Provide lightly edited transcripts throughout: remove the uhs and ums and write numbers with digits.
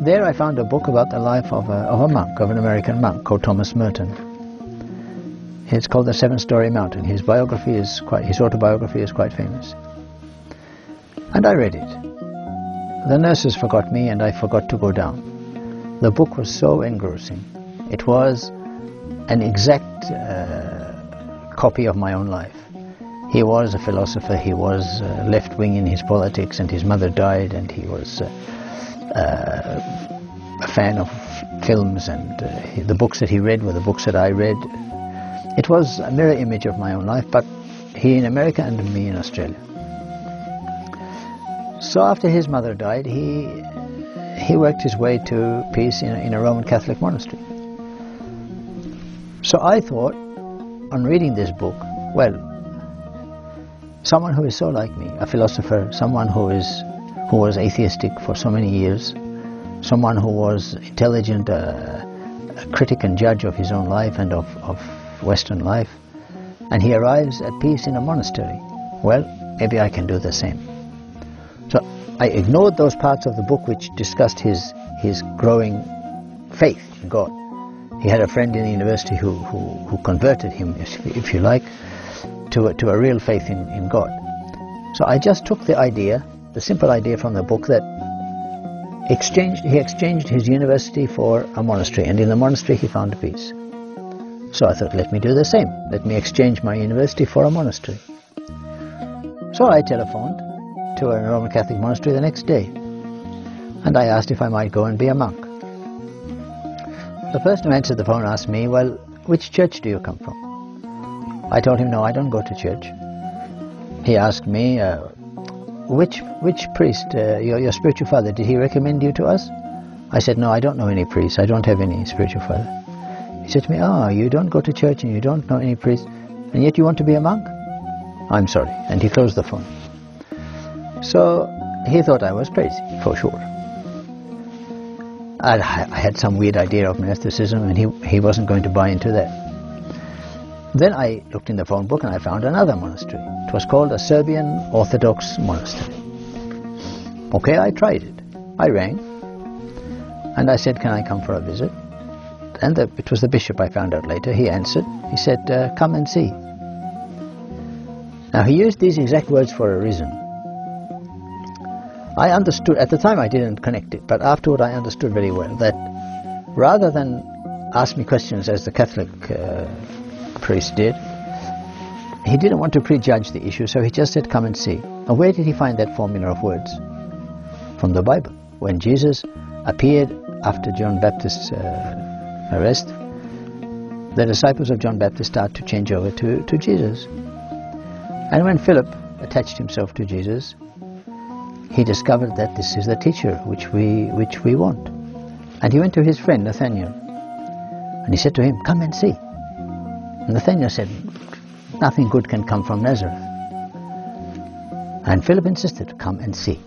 There I found a book about the life of a monk, of an American monk called Thomas Merton. It's called The Seven-Storey Mountain. His autobiography is quite famous. And I read it. The nurses forgot me and I forgot to go down. The book was so engrossing. It was an exact copy of my own life. He was a philosopher, he was left-wing in his politics, and his mother died, and he was a fan of films, and the books that he read were the books that I read. It was a mirror image of my own life, but he in America and me in Australia. So after his mother died, he worked his way to peace in a Roman Catholic monastery. So I thought, on reading this book, well, someone who is so like me, a philosopher, someone who was atheistic for so many years, someone who was intelligent, a critic and judge of his own life and of Western life, and he arrives at peace in a monastery. Well, maybe I can do the same. So I ignored those parts of the book which discussed his growing faith in God. He had a friend in the university who converted him, if you like, to a real faith in God. So I just took the simple idea from the book that he exchanged his university for a monastery, and in the monastery he found peace. So I thought, let me do the same. Let me exchange my university for a monastery. So I telephoned to a Roman Catholic monastery the next day, and I asked if I might go and be a monk. The person who answered the phone asked me, well, which church do you come from? I told him, no, I don't go to church. He asked me, which priest, your spiritual father, did he recommend you to us? I said, no, I don't know any priest. I don't have any spiritual father. He said to me, you don't go to church and you don't know any priest, and yet you want to be a monk? I'm sorry. And he closed the phone. So he thought I was crazy, for sure. I had some weird idea of monasticism, and he wasn't going to buy into that. Then I looked in the phone book and I found another monastery. It was called a Serbian Orthodox monastery. Okay, I tried it. I rang and I said, can I come for a visit? And it was the bishop, I found out later. He answered. He said, come and see. Now he used these exact words for a reason. I understood, at the time I didn't connect it, but afterward I understood very well that rather than ask me questions as the Catholic priest did, he didn't want to prejudge the issue, so he just said, come and see. Now where did he find that formula of words? From the Bible. When Jesus appeared after John Baptist's arrest, the disciples of John Baptist started to change over to Jesus. And when Philip attached himself to Jesus, he discovered that this is the teacher which we want. And he went to his friend Nathaniel, and he said to him, come and see. And Nathaniel said, nothing good can come from Nazareth. And Philip insisted, come and see,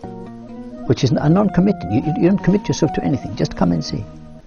which is a non-commitment. You don't commit yourself to anything, just come and see.